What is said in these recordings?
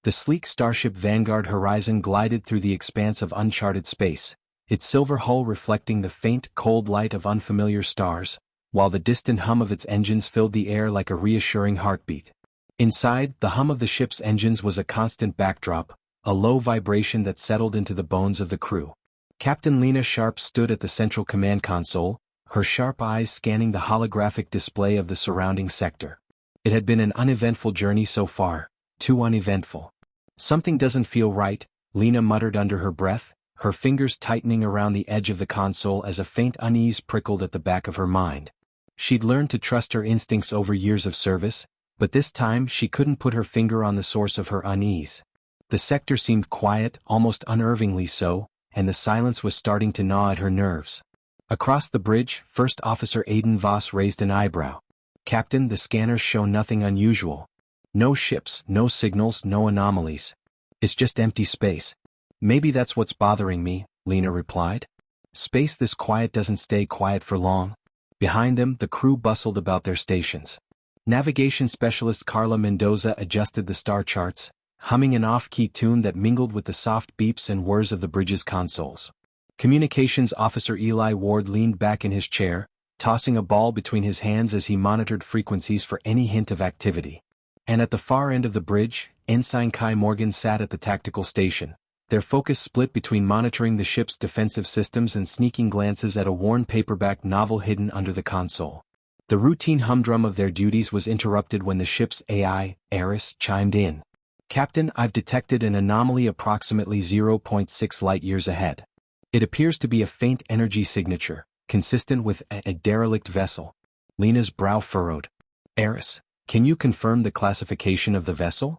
The sleek starship Vanguard Horizon glided through the expanse of uncharted space, its silver hull reflecting the faint, cold light of unfamiliar stars, while the distant hum of its engines filled the air like a reassuring heartbeat. Inside, the hum of the ship's engines was a constant backdrop, a low vibration that settled into the bones of the crew. Captain Lena Sharp stood at the central command console, her sharp eyes scanning the holographic display of the surrounding sector. It had been an uneventful journey so far, too uneventful. "Something doesn't feel right," Lena muttered under her breath, her fingers tightening around the edge of the console as a faint unease prickled at the back of her mind. She'd learned to trust her instincts over years of service, but this time she couldn't put her finger on the source of her unease. The sector seemed quiet, almost unnervingly so, and the silence was starting to gnaw at her nerves. Across the bridge, First Officer Aiden Voss raised an eyebrow. "Captain, the scanners show nothing unusual. No ships, no signals, no anomalies. It's just empty space." "Maybe that's what's bothering me," Lena replied. "Space this quiet doesn't stay quiet for long." Behind them, the crew bustled about their stations. Navigation specialist Carla Mendoza adjusted the star charts, humming an off-key tune that mingled with the soft beeps and whirs of the bridge's consoles. Communications Officer Eli Ward leaned back in his chair, tossing a ball between his hands as he monitored frequencies for any hint of activity. And at the far end of the bridge, Ensign Kai Morgan sat at the tactical station, their focus split between monitoring the ship's defensive systems and sneaking glances at a worn paperback novel hidden under the console. The routine humdrum of their duties was interrupted when the ship's AI, Eris, chimed in. "Captain, I've detected an anomaly approximately 0.6 light-years ahead. It appears to be a faint energy signature, consistent with a derelict vessel." Lena's brow furrowed. "Eris, can you confirm the classification of the vessel?"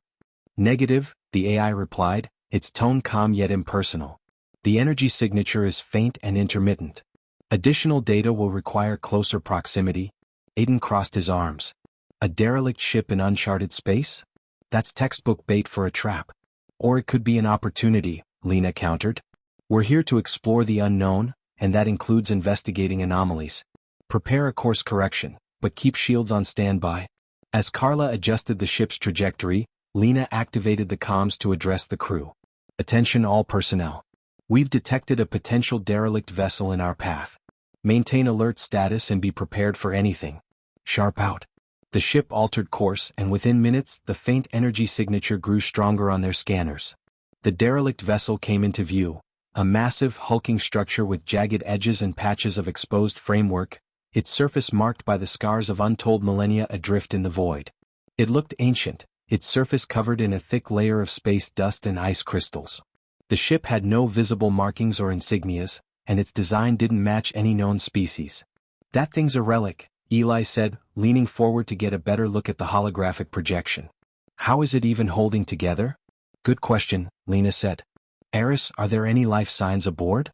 "Negative," the AI replied, its tone calm yet impersonal. "The energy signature is faint and intermittent. Additional data will require closer proximity." Aiden crossed his arms. "A derelict ship in uncharted space? That's textbook bait for a trap." "Or it could be an opportunity," Lena countered. "We're here to explore the unknown, and that includes investigating anomalies. Prepare a course correction, but keep shields on standby." As Carla adjusted the ship's trajectory, Lena activated the comms to address the crew. "Attention all personnel. We've detected a potential derelict vessel in our path. Maintain alert status and be prepared for anything. Sharp out." The ship altered course, and within minutes, the faint energy signature grew stronger on their scanners. The derelict vessel came into view, a massive, hulking structure with jagged edges and patches of exposed framework, its surface marked by the scars of untold millennia adrift in the void. It looked ancient, its surface covered in a thick layer of space dust and ice crystals. The ship had no visible markings or insignias, and its design didn't match any known species. "That thing's a relic," Eli said, leaning forward to get a better look at the holographic projection. "How is it even holding together?" "Good question," Lena said. "Eris, are there any life signs aboard?"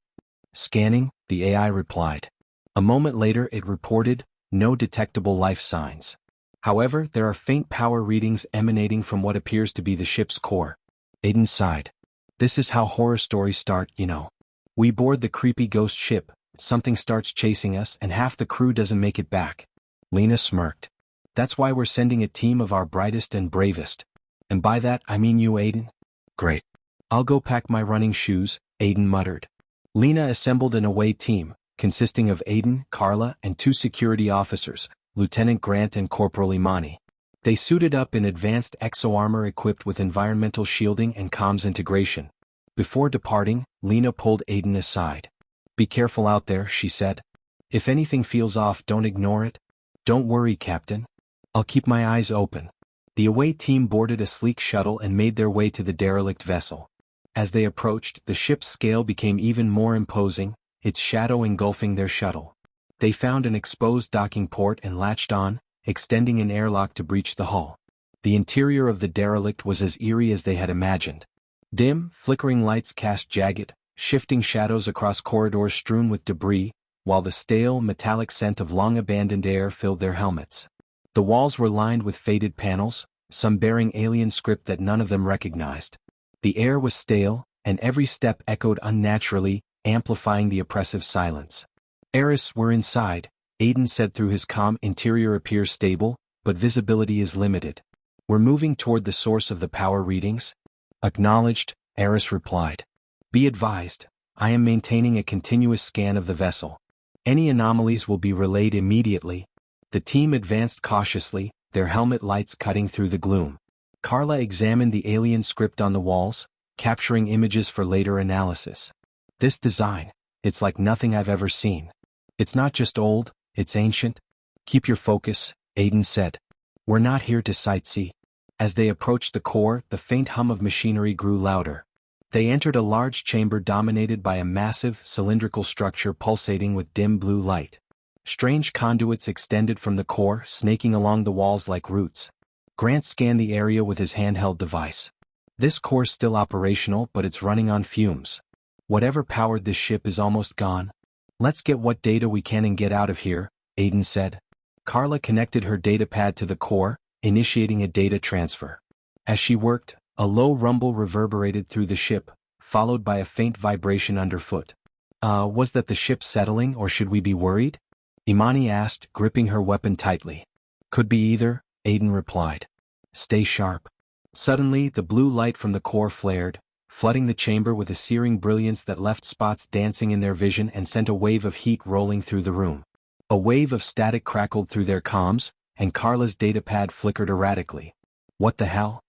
"Scanning," the AI replied. A moment later it reported, "No detectable life signs. However, there are faint power readings emanating from what appears to be the ship's core." Aiden sighed. "This is how horror stories start, you know. We board the creepy ghost ship, something starts chasing us and half the crew doesn't make it back." Lena smirked. "That's why we're sending a team of our brightest and bravest. And by that I mean you, Aiden." "Great. I'll go pack my running shoes," Aiden muttered. Lena assembled an away team, consisting of Aiden, Carla, and 2 security officers, Lieutenant Grant and Corporal Imani. They suited up in advanced exo-armor equipped with environmental shielding and comms integration. Before departing, Lena pulled Aiden aside. "Be careful out there," she said. "If anything feels off, don't ignore it." "Don't worry, Captain. I'll keep my eyes open." The away team boarded a sleek shuttle and made their way to the derelict vessel. As they approached, the ship's scale became even more imposing, its shadow engulfing their shuttle. They found an exposed docking port and latched on, extending an airlock to breach the hull. The interior of the derelict was as eerie as they had imagined. Dim, flickering lights cast jagged, shifting shadows across corridors strewn with debris, while the stale, metallic scent of long-abandoned air filled their helmets. The walls were lined with faded panels, some bearing alien script that none of them recognized. The air was stale, and every step echoed unnaturally, amplifying the oppressive silence. "Eris, we're inside," Aiden said through his comm. "Interior appears stable, but visibility is limited. We're moving toward the source of the power readings." Acknowledged, Eris replied. Be advised, I am maintaining a continuous scan of the vessel. Any anomalies will be relayed immediately. The team advanced cautiously, their helmet lights cutting through the gloom. Carla examined the alien script on the walls, capturing images for later analysis. This design, it's like nothing I've ever seen. It's not just old, it's ancient. Keep your focus, Aiden said. We're not here to sightsee. As they approached the core, the faint hum of machinery grew louder. They entered a large chamber dominated by a massive, cylindrical structure pulsating with dim blue light. Strange conduits extended from the core, snaking along the walls like roots. Grant scanned the area with his handheld device. This core's still operational, but it's running on fumes. Whatever powered this ship is almost gone. Let's get what data we can and get out of here, Aiden said. Carla connected her datapad to the core, initiating a data transfer. As she worked, a low rumble reverberated through the ship, followed by a faint vibration underfoot. Was that the ship settling, or should we be worried? Imani asked, gripping her weapon tightly. Could be either, Aiden replied. Stay sharp. Suddenly, the blue light from the core flared, flooding the chamber with a searing brilliance that left spots dancing in their vision and sent a wave of heat rolling through the room. A wave of static crackled through their comms, and Carla's datapad flickered erratically. What the hell?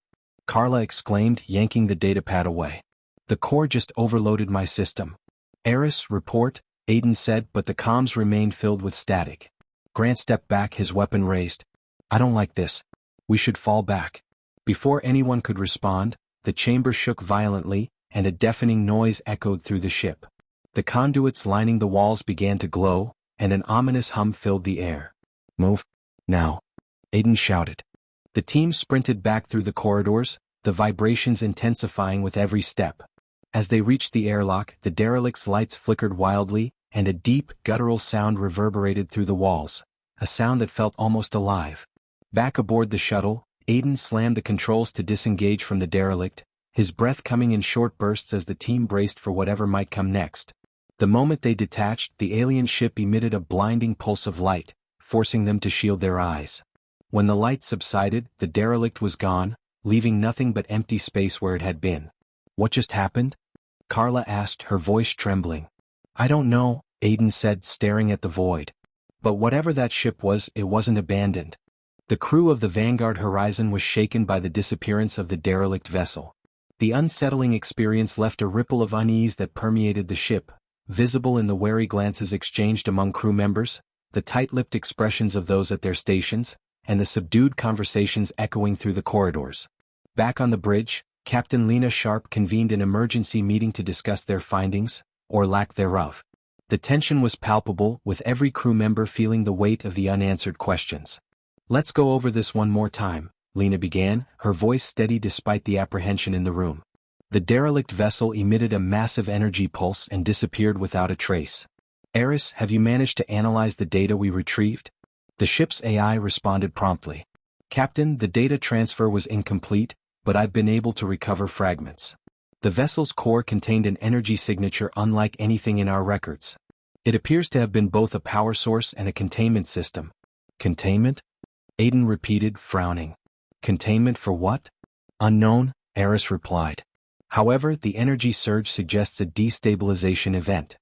Carla exclaimed, yanking the datapad away. The core just overloaded my system. Eris, report, Aiden said, but the comms remained filled with static. Grant stepped back, his weapon raised. I don't like this. We should fall back. Before anyone could respond, the chamber shook violently, and a deafening noise echoed through the ship. The conduits lining the walls began to glow, and an ominous hum filled the air. Move. Now. Aiden shouted. The team sprinted back through the corridors, the vibrations intensifying with every step. As they reached the airlock, the derelict's lights flickered wildly, and a deep, guttural sound reverberated through the walls, a sound that felt almost alive. Back aboard the shuttle, Aiden slammed the controls to disengage from the derelict, his breath coming in short bursts as the team braced for whatever might come next. The moment they detached, the alien ship emitted a blinding pulse of light, forcing them to shield their eyes. When the light subsided, the derelict was gone, leaving nothing but empty space where it had been. What just happened? Carla asked, her voice trembling. I don't know, Aiden said, staring at the void. But whatever that ship was, it wasn't abandoned. The crew of the Vanguard Horizon was shaken by the disappearance of the derelict vessel. The unsettling experience left a ripple of unease that permeated the ship, visible in the wary glances exchanged among crew members, the tight-lipped expressions of those at their stations, and the subdued conversations echoing through the corridors. Back on the bridge, Captain Lena Sharp convened an emergency meeting to discuss their findings, or lack thereof. The tension was palpable, with every crew member feeling the weight of the unanswered questions. Let's go over this one more time, Lena began, her voice steady despite the apprehension in the room. The derelict vessel emitted a massive energy pulse and disappeared without a trace. Eris, have you managed to analyze the data we retrieved? The ship's AI responded promptly. Captain, the data transfer was incomplete, but I've been able to recover fragments. The vessel's core contained an energy signature unlike anything in our records. It appears to have been both a power source and a containment system. Containment? Aiden repeated, frowning. Containment for what? Unknown, Eris replied. However, the energy surge suggests a destabilization event.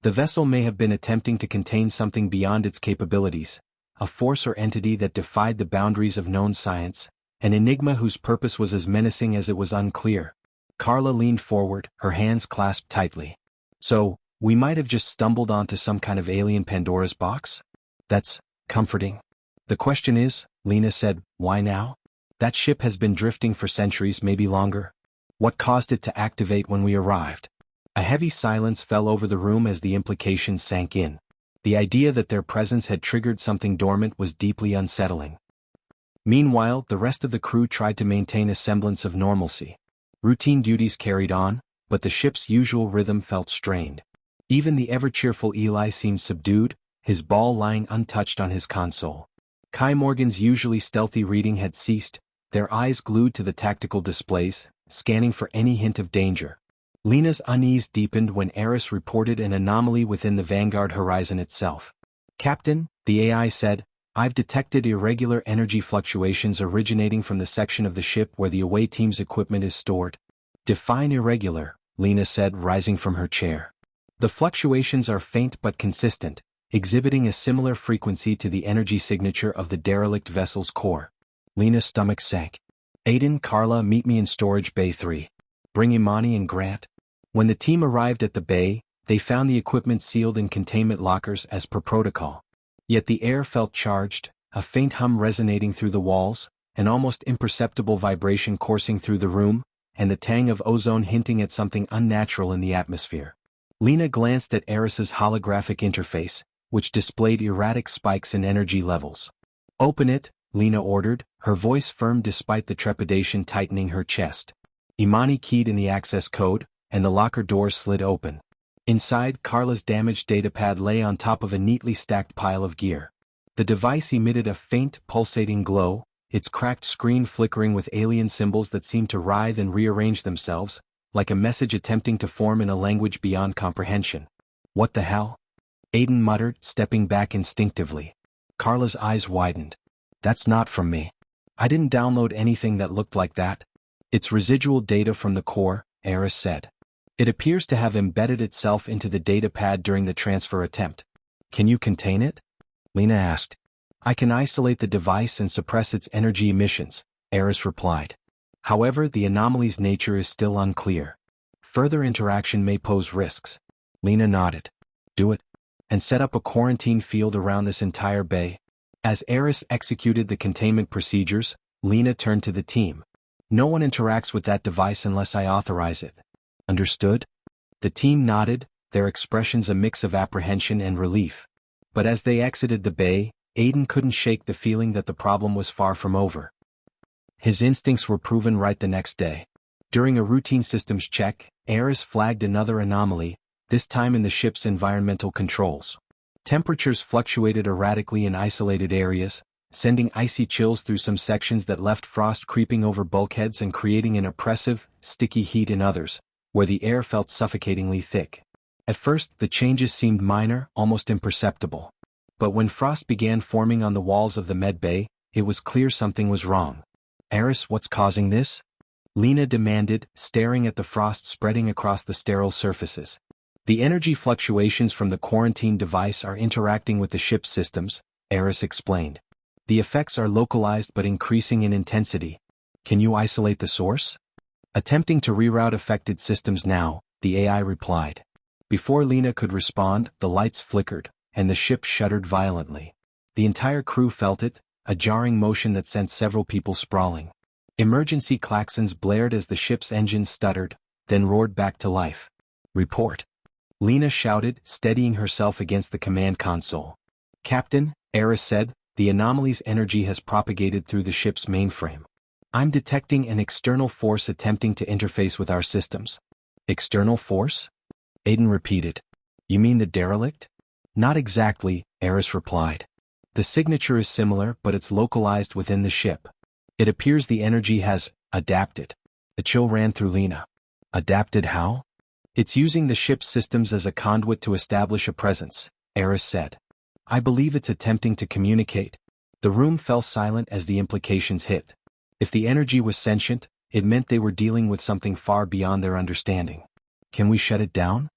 The vessel may have been attempting to contain something beyond its capabilities, a force or entity that defied the boundaries of known science, an enigma whose purpose was as menacing as it was unclear. Carla leaned forward, her hands clasped tightly. So, we might have just stumbled onto some kind of alien Pandora's box? That's comforting. The question is, Lena said, why now? That ship has been drifting for centuries, maybe longer. What caused it to activate when we arrived? A heavy silence fell over the room as the implications sank in. The idea that their presence had triggered something dormant was deeply unsettling. Meanwhile, the rest of the crew tried to maintain a semblance of normalcy. Routine duties carried on, but the ship's usual rhythm felt strained. Even the ever-cheerful Eli seemed subdued, his ball lying untouched on his console. Kai Morgan's usually stealthy reading had ceased, their eyes glued to the tactical displays, scanning for any hint of danger. Lena's unease deepened when Eris reported an anomaly within the Vanguard Horizon itself. Captain, the AI said, I've detected irregular energy fluctuations originating from the section of the ship where the away team's equipment is stored. Define irregular, Lena said, rising from her chair. The fluctuations are faint but consistent, exhibiting a similar frequency to the energy signature of the derelict vessel's core. Lena's stomach sank. Aiden, Carla, meet me in storage bay 3. Bring Imani and Grant. When the team arrived at the bay, they found the equipment sealed in containment lockers as per protocol. Yet the air felt charged, a faint hum resonating through the walls, an almost imperceptible vibration coursing through the room, and the tang of ozone hinting at something unnatural in the atmosphere. Lena glanced at Eris's holographic interface, which displayed erratic spikes in energy levels. Open it, Lena ordered, her voice firm despite the trepidation tightening her chest. Imani keyed in the access code, and the locker doors slid open. Inside, Carla's damaged datapad lay on top of a neatly stacked pile of gear. The device emitted a faint, pulsating glow, its cracked screen flickering with alien symbols that seemed to writhe and rearrange themselves, like a message attempting to form in a language beyond comprehension. What the hell? Aiden muttered, stepping back instinctively. Carla's eyes widened. That's not from me. I didn't download anything that looked like that. It's residual data from the core, Eris said. It appears to have embedded itself into the datapad during the transfer attempt. Can you contain it? Lena asked. I can isolate the device and suppress its energy emissions, Eris replied. However, the anomaly's nature is still unclear. Further interaction may pose risks. Lena nodded. Do it. And set up a quarantine field around this entire bay. As Eris executed the containment procedures, Lena turned to the team. No one interacts with that device unless I authorize it. Understood? The team nodded, their expressions a mix of apprehension and relief. But as they exited the bay, Aiden couldn't shake the feeling that the problem was far from over. His instincts were proven right the next day. During a routine systems check, Eris flagged another anomaly, this time in the ship's environmental controls. Temperatures fluctuated erratically in isolated areas, sending icy chills through some sections that left frost creeping over bulkheads and creating an oppressive, sticky heat in others, where the air felt suffocatingly thick. At first, the changes seemed minor, almost imperceptible. But when frost began forming on the walls of the med bay, it was clear something was wrong. Eris, what's causing this? Lena demanded, staring at the frost spreading across the sterile surfaces. The energy fluctuations from the quarantine device are interacting with the ship's systems, Eris explained. The effects are localized but increasing in intensity. Can you isolate the source? Attempting to reroute affected systems now, the AI replied. Before Lena could respond, the lights flickered, and the ship shuddered violently. The entire crew felt it, a jarring motion that sent several people sprawling. Emergency klaxons blared as the ship's engines stuttered, then roared back to life. Report. Lena shouted, steadying herself against the command console. Captain, Eris said, the anomaly's energy has propagated through the ship's mainframe. I'm detecting an external force attempting to interface with our systems. External force? Aiden repeated. You mean the derelict? Not exactly, Eris replied. The signature is similar, but it's localized within the ship. It appears the energy has adapted. A chill ran through Lena. Adapted how? It's using the ship's systems as a conduit to establish a presence, Eris said. I believe it's attempting to communicate. The room fell silent as the implications hit. If the energy was sentient, it meant they were dealing with something far beyond their understanding. Can we shut it down?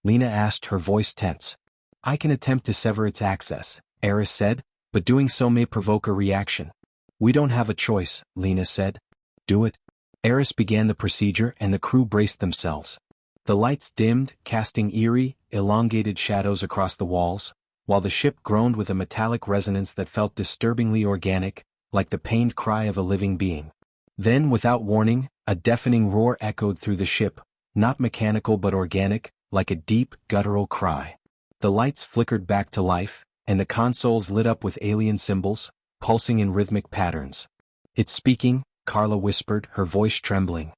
Lena asked, her voice tense. I can attempt to sever its access, Eris said, but doing so may provoke a reaction. We don't have a choice, Lena said. Do it. Eris began the procedure and the crew braced themselves. The lights dimmed, casting eerie, elongated shadows across the walls, while the ship groaned with a metallic resonance that felt disturbingly organic, like the pained cry of a living being. Then, without warning, a deafening roar echoed through the ship, not mechanical but organic, like a deep, guttural cry. The lights flickered back to life, and the consoles lit up with alien symbols, pulsing in rhythmic patterns. It's speaking, Carla whispered, her voice trembling.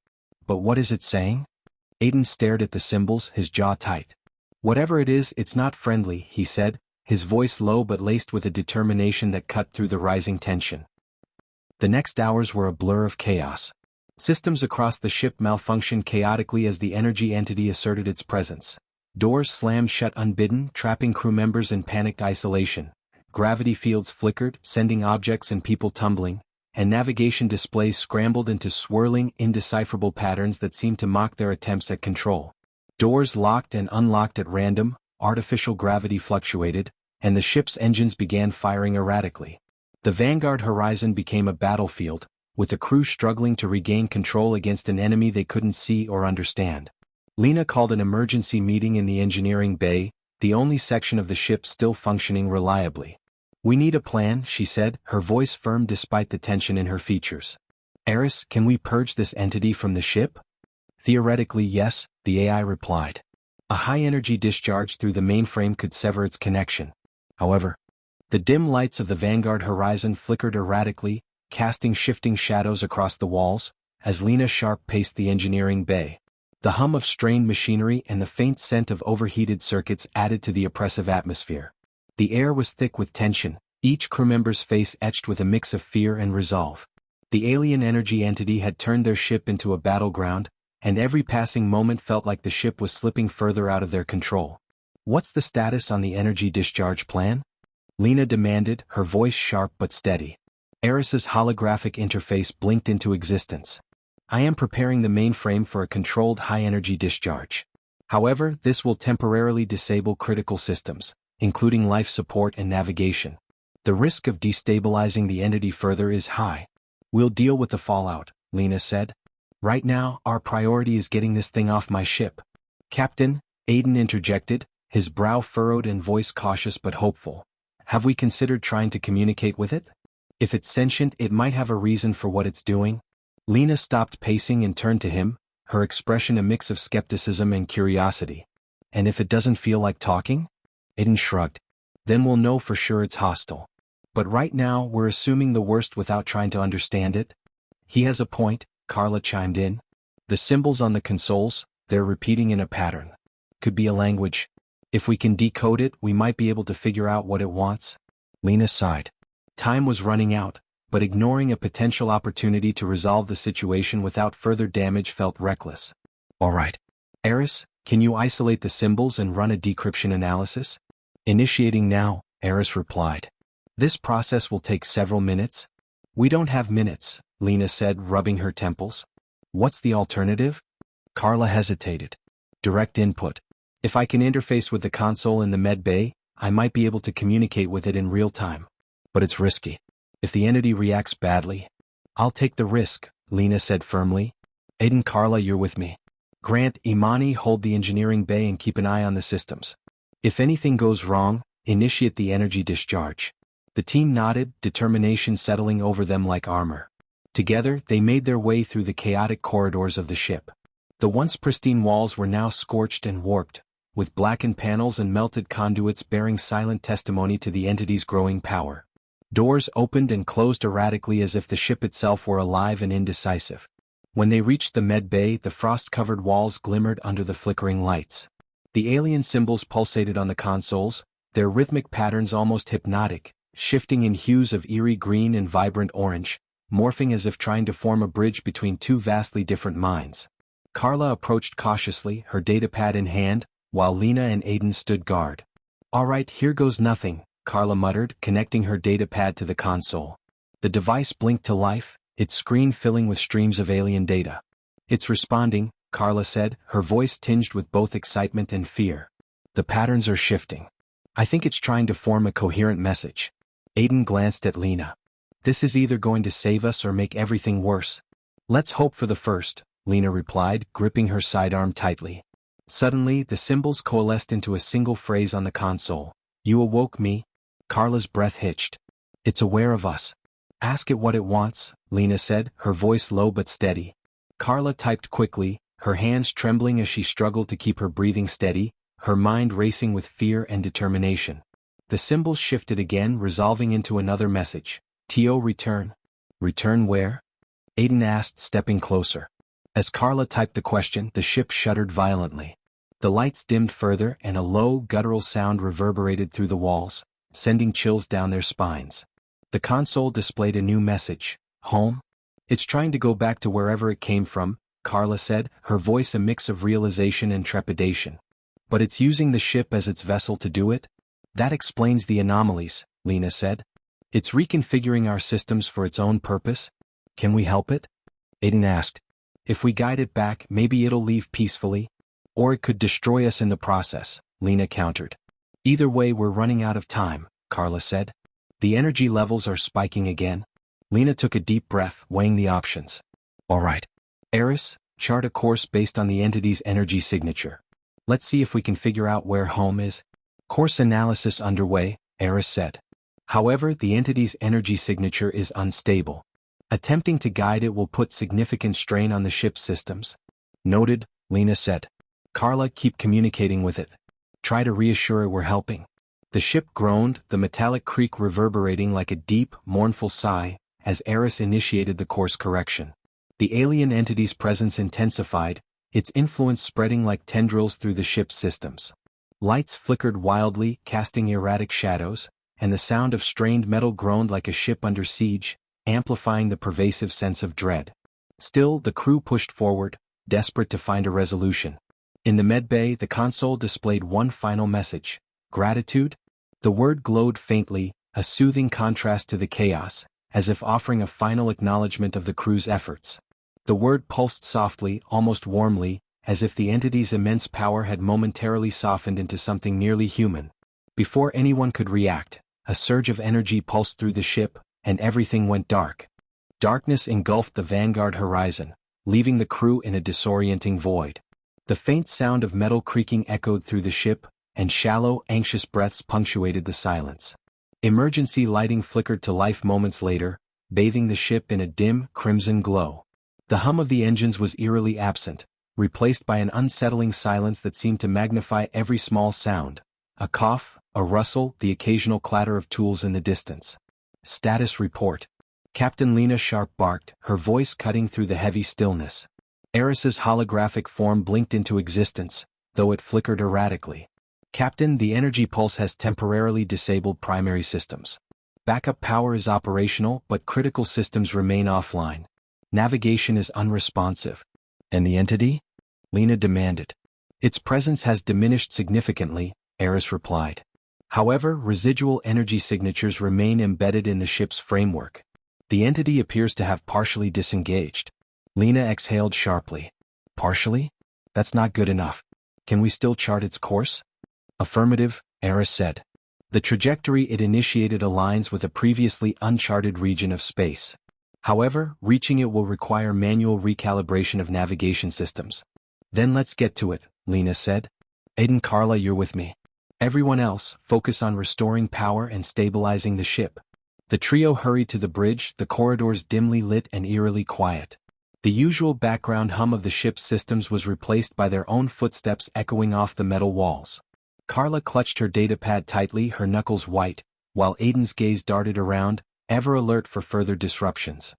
But what is it saying? Aiden stared at the symbols, his jaw tight. Whatever it is, it's not friendly, he said, his voice low but laced with a determination that cut through the rising tension. The next hours were a blur of chaos. Systems across the ship malfunctioned chaotically as the energy entity asserted its presence. Doors slammed shut unbidden, trapping crew members in panicked isolation. Gravity fields flickered, sending objects and people tumbling, and navigation displays scrambled into swirling, indecipherable patterns that seemed to mock their attempts at control. Doors locked and unlocked at random, artificial gravity fluctuated, and the ship's engines began firing erratically. The Vanguard horizon became a battlefield, with the crew struggling to regain control against an enemy they couldn't see or understand. Lena called an emergency meeting in the engineering bay, the only section of the ship still functioning reliably. "We need a plan," she said, her voice firm despite the tension in her features. "Eris, can we purge this entity from the ship?" "Theoretically, yes," the AI replied. A high-energy discharge through the mainframe could sever its connection. However, the dim lights of the Vanguard horizon flickered erratically, casting shifting shadows across the walls, as Lena sharp paced the engineering bay. The hum of strained machinery and the faint scent of overheated circuits added to the oppressive atmosphere. The air was thick with tension, each crew member's face etched with a mix of fear and resolve. The alien energy entity had turned their ship into a battleground, and every passing moment felt like the ship was slipping further out of their control. "What's the status on the energy discharge plan?" Lena demanded, her voice sharp but steady. Eris's holographic interface blinked into existence. "I am preparing the mainframe for a controlled high-energy discharge. However, this will temporarily disable critical systems, including life support and navigation. The risk of destabilizing the entity further is high. We'll deal with the fallout," Lena said. "Right now, our priority is getting this thing off my ship." "Captain," Aiden interjected, his brow furrowed and voice cautious but hopeful. "Have we considered trying to communicate with it? If it's sentient, it might have a reason for what it's doing." Lena stopped pacing and turned to him, her expression a mix of skepticism and curiosity. "And if it doesn't feel like talking?" Aiden shrugged. "Then we'll know for sure it's hostile. But right now, we're assuming the worst without trying to understand it." "He has a point," Carla chimed in. "The symbols on the consoles, they're repeating in a pattern. Could be a language. If we can decode it, we might be able to figure out what it wants." Lena sighed. Time was running out, but ignoring a potential opportunity to resolve the situation without further damage felt reckless. "All right. Eris, can you isolate the symbols and run a decryption analysis?" "Initiating now," Eris replied. "This process will take several minutes." "We don't have minutes," Lena said, rubbing her temples. "What's the alternative?" Carla hesitated. "Direct input. If I can interface with the console in the med bay, I might be able to communicate with it in real time. But it's risky. If the entity reacts badly..." "I'll take the risk," Lena said firmly. "Aiden, Carla, you're with me. Grant, Imani, hold the engineering bay and keep an eye on the systems. If anything goes wrong, initiate the energy discharge." The team nodded, determination settling over them like armor. Together, they made their way through the chaotic corridors of the ship. The once pristine walls were now scorched and warped, with blackened panels and melted conduits bearing silent testimony to the entity's growing power. Doors opened and closed erratically as if the ship itself were alive and indecisive. When they reached the med bay, the frost-covered walls glimmered under the flickering lights. The alien symbols pulsated on the consoles, their rhythmic patterns almost hypnotic, shifting in hues of eerie green and vibrant orange, morphing as if trying to form a bridge between two vastly different minds. Carla approached cautiously, her datapad in hand, while Lena and Aiden stood guard. "All right, here goes nothing," Carla muttered, connecting her datapad to the console. The device blinked to life, its screen filling with streams of alien data. "It's responding," Carla said, her voice tinged with both excitement and fear. "The patterns are shifting. I think it's trying to form a coherent message." Aiden glanced at Lena. "This is either going to save us or make everything worse." "Let's hope for the first," Lena replied, gripping her sidearm tightly. Suddenly, the symbols coalesced into a single phrase on the console. "You awoke me." Carla's breath hitched. "It's aware of us." "Ask it what it wants," Lena said, her voice low but steady. Carla typed quickly, her hands trembling as she struggled to keep her breathing steady, her mind racing with fear and determination. The symbols shifted again, resolving into another message. "T.O. return." "Return where?" Aiden asked, stepping closer. As Carla typed the question, the ship shuddered violently. The lights dimmed further and a low, guttural sound reverberated through the walls, sending chills down their spines. The console displayed a new message. "Home?" "It's trying to go back to wherever it came from," Carla said, her voice a mix of realization and trepidation. "But it's using the ship as its vessel to do it?" "That explains the anomalies," Lena said. It's reconfiguring our systems for its own purpose? Can we help it? Aiden asked. If we guide it back, maybe it'll leave peacefully. Or it could destroy us in the process, Lena countered. Either way, we're running out of time, Carla said. The energy levels are spiking again. Lena took a deep breath, weighing the options. All right. Eris, chart a course based on the entity's energy signature. Let's see if we can figure out where home is. Course analysis underway, Eris said. However, the entity's energy signature is unstable. Attempting to guide it will put significant strain on the ship's systems. Noted, Lena said. Carla, keep communicating with it. Try to reassure it we're helping. The ship groaned, the metallic creak reverberating like a deep, mournful sigh, as Eris initiated the course correction. The alien entity's presence intensified, its influence spreading like tendrils through the ship's systems. Lights flickered wildly, casting erratic shadows, and the sound of strained metal groaned like a ship under siege, amplifying the pervasive sense of dread. Still, the crew pushed forward, desperate to find a resolution. In the medbay, the console displayed one final message. Gratitude? The word glowed faintly, a soothing contrast to the chaos, as if offering a final acknowledgement of the crew's efforts. The word pulsed softly, almost warmly, as if the entity's immense power had momentarily softened into something nearly human. Before anyone could react, a surge of energy pulsed through the ship, and everything went dark. Darkness engulfed the Vanguard horizon, leaving the crew in a disorienting void. The faint sound of metal creaking echoed through the ship, and shallow, anxious breaths punctuated the silence. Emergency lighting flickered to life moments later, bathing the ship in a dim, crimson glow. The hum of the engines was eerily absent, replaced by an unsettling silence that seemed to magnify every small sound. A cough, a rustle, the occasional clatter of tools in the distance. Status report. Captain Lena Sharp barked, her voice cutting through the heavy stillness. Eris's holographic form blinked into existence, though it flickered erratically. Captain, the energy pulse has temporarily disabled primary systems. Backup power is operational, but critical systems remain offline. Navigation is unresponsive. And the entity? Lena demanded. Its presence has diminished significantly, Eris replied. However, residual energy signatures remain embedded in the ship's framework. The entity appears to have partially disengaged. Lena exhaled sharply. Partially? That's not good enough. Can we still chart its course? Affirmative, Eris said. The trajectory it initiated aligns with a previously uncharted region of space. However, reaching it will require manual recalibration of navigation systems. Then let's get to it, Lena said. Aiden, Carla, you're with me. Everyone else, focus on restoring power and stabilizing the ship. The trio hurried to the bridge, the corridors dimly lit and eerily quiet. The usual background hum of the ship's systems was replaced by their own footsteps echoing off the metal walls. Carla clutched her datapad tightly, her knuckles white, while Aiden's gaze darted around, ever alert for further disruptions.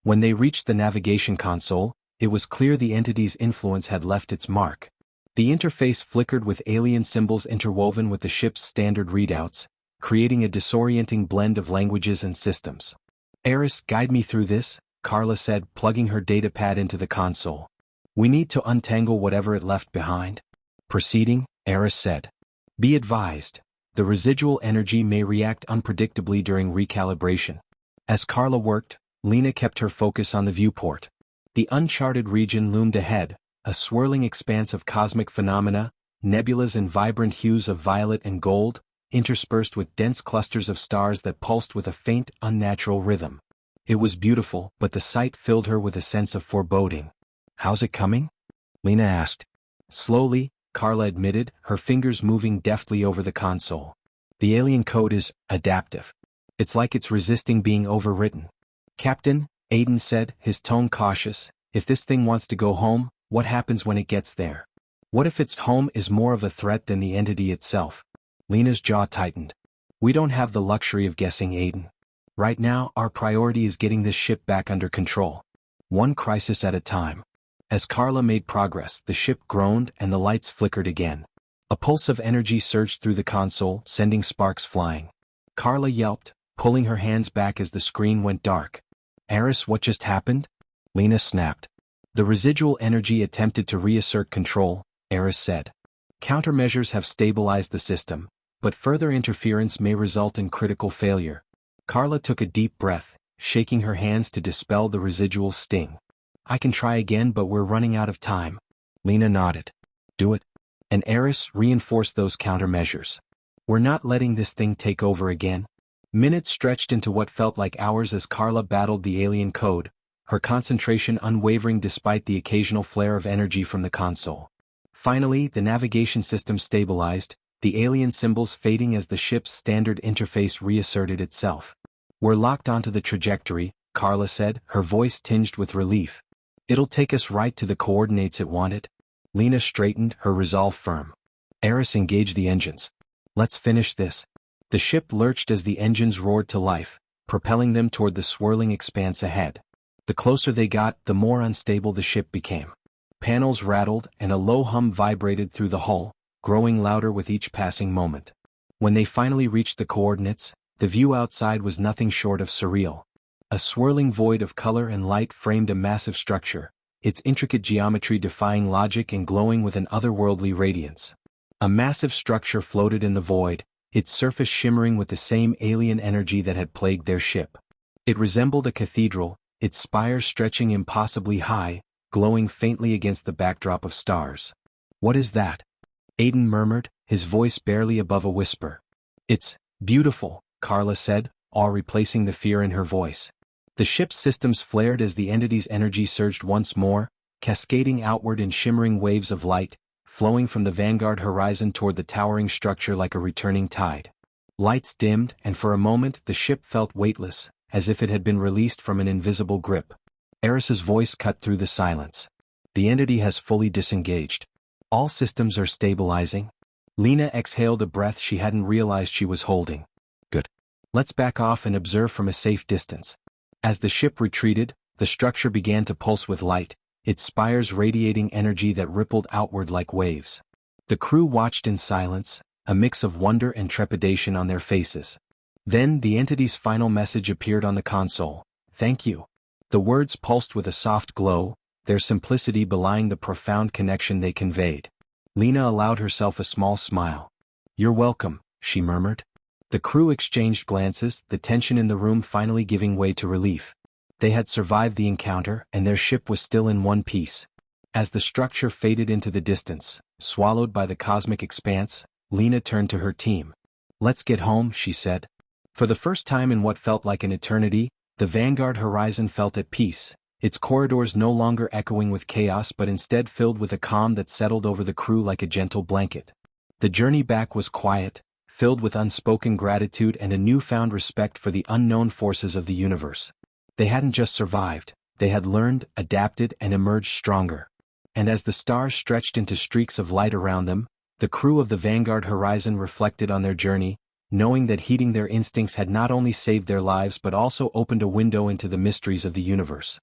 When they reached the navigation console, it was clear the entity's influence had left its mark. The interface flickered with alien symbols interwoven with the ship's standard readouts, creating a disorienting blend of languages and systems. Eris, guide me through this, Carla said, plugging her datapad into the console. We need to untangle whatever it left behind. Proceeding, Eris said. Be advised, the residual energy may react unpredictably during recalibration. As Carla worked, Lena kept her focus on the viewport. The uncharted region loomed ahead, a swirling expanse of cosmic phenomena, nebulas in vibrant hues of violet and gold, interspersed with dense clusters of stars that pulsed with a faint, unnatural rhythm. It was beautiful, but the sight filled her with a sense of foreboding. How's it coming? Lena asked. Slowly, Carla admitted, her fingers moving deftly over the console. The alien code is adaptive. It's like it's resisting being overwritten. Captain, Aiden said, his tone cautious, if this thing wants to go home, what happens when it gets there? What if its home is more of a threat than the entity itself? Lena's jaw tightened. We don't have the luxury of guessing, Aiden. Right now, our priority is getting this ship back under control. One crisis at a time. As Carla made progress, the ship groaned and the lights flickered again. A pulse of energy surged through the console, sending sparks flying. Carla yelped, pulling her hands back as the screen went dark. Eris, what just happened? Lena snapped. The residual energy attempted to reassert control, Eris said. Countermeasures have stabilized the system, but further interference may result in critical failure. Carla took a deep breath, shaking her hands to dispel the residual sting. I can try again, but we're running out of time. Lena nodded. Do it. And Eris reinforced those countermeasures. We're not letting this thing take over again. Minutes stretched into what felt like hours as Carla battled the alien code, her concentration unwavering despite the occasional flare of energy from the console. Finally, the navigation system stabilized, the alien symbols fading as the ship's standard interface reasserted itself. We're locked onto the trajectory, Carla said, her voice tinged with relief. It'll take us right to the coordinates it wanted. Lena straightened, her resolve firm. Eris engaged the engines. Let's finish this. The ship lurched as the engines roared to life, propelling them toward the swirling expanse ahead. The closer they got, the more unstable the ship became. Panels rattled, and a low hum vibrated through the hull, growing louder with each passing moment. When they finally reached the coordinates, the view outside was nothing short of surreal. A swirling void of color and light framed a massive structure, its intricate geometry defying logic and glowing with an otherworldly radiance. A massive structure floated in the void, its surface shimmering with the same alien energy that had plagued their ship. It resembled a cathedral, its spires stretching impossibly high, glowing faintly against the backdrop of stars. What is that? Aiden murmured, his voice barely above a whisper. It's beautiful, Carla said, awe replacing the fear in her voice. The ship's systems flared as the entity's energy surged once more, cascading outward in shimmering waves of light, flowing from the vanguard horizon toward the towering structure like a returning tide. Lights dimmed, and for a moment the ship felt weightless, as if it had been released from an invisible grip. Eris's voice cut through the silence. The entity has fully disengaged. All systems are stabilizing. Lena exhaled a breath she hadn't realized she was holding. Good. Let's back off and observe from a safe distance. As the ship retreated, the structure began to pulse with light, its spires radiating energy that rippled outward like waves. The crew watched in silence, a mix of wonder and trepidation on their faces. Then the entity's final message appeared on the console. Thank you. The words pulsed with a soft glow, their simplicity belying the profound connection they conveyed. Lena allowed herself a small smile. You're welcome, she murmured. The crew exchanged glances, the tension in the room finally giving way to relief. They had survived the encounter, and their ship was still in one piece. As the structure faded into the distance, swallowed by the cosmic expanse, Lena turned to her team. Let's get home, she said. For the first time in what felt like an eternity, the vanguard horizon felt at peace, its corridors no longer echoing with chaos but instead filled with a calm that settled over the crew like a gentle blanket. The journey back was quiet, filled with unspoken gratitude and a newfound respect for the unknown forces of the universe. They hadn't just survived, they had learned, adapted, and emerged stronger. And as the stars stretched into streaks of light around them, the crew of the vanguard horizon reflected on their journey, knowing that heeding their instincts had not only saved their lives but also opened a window into the mysteries of the universe.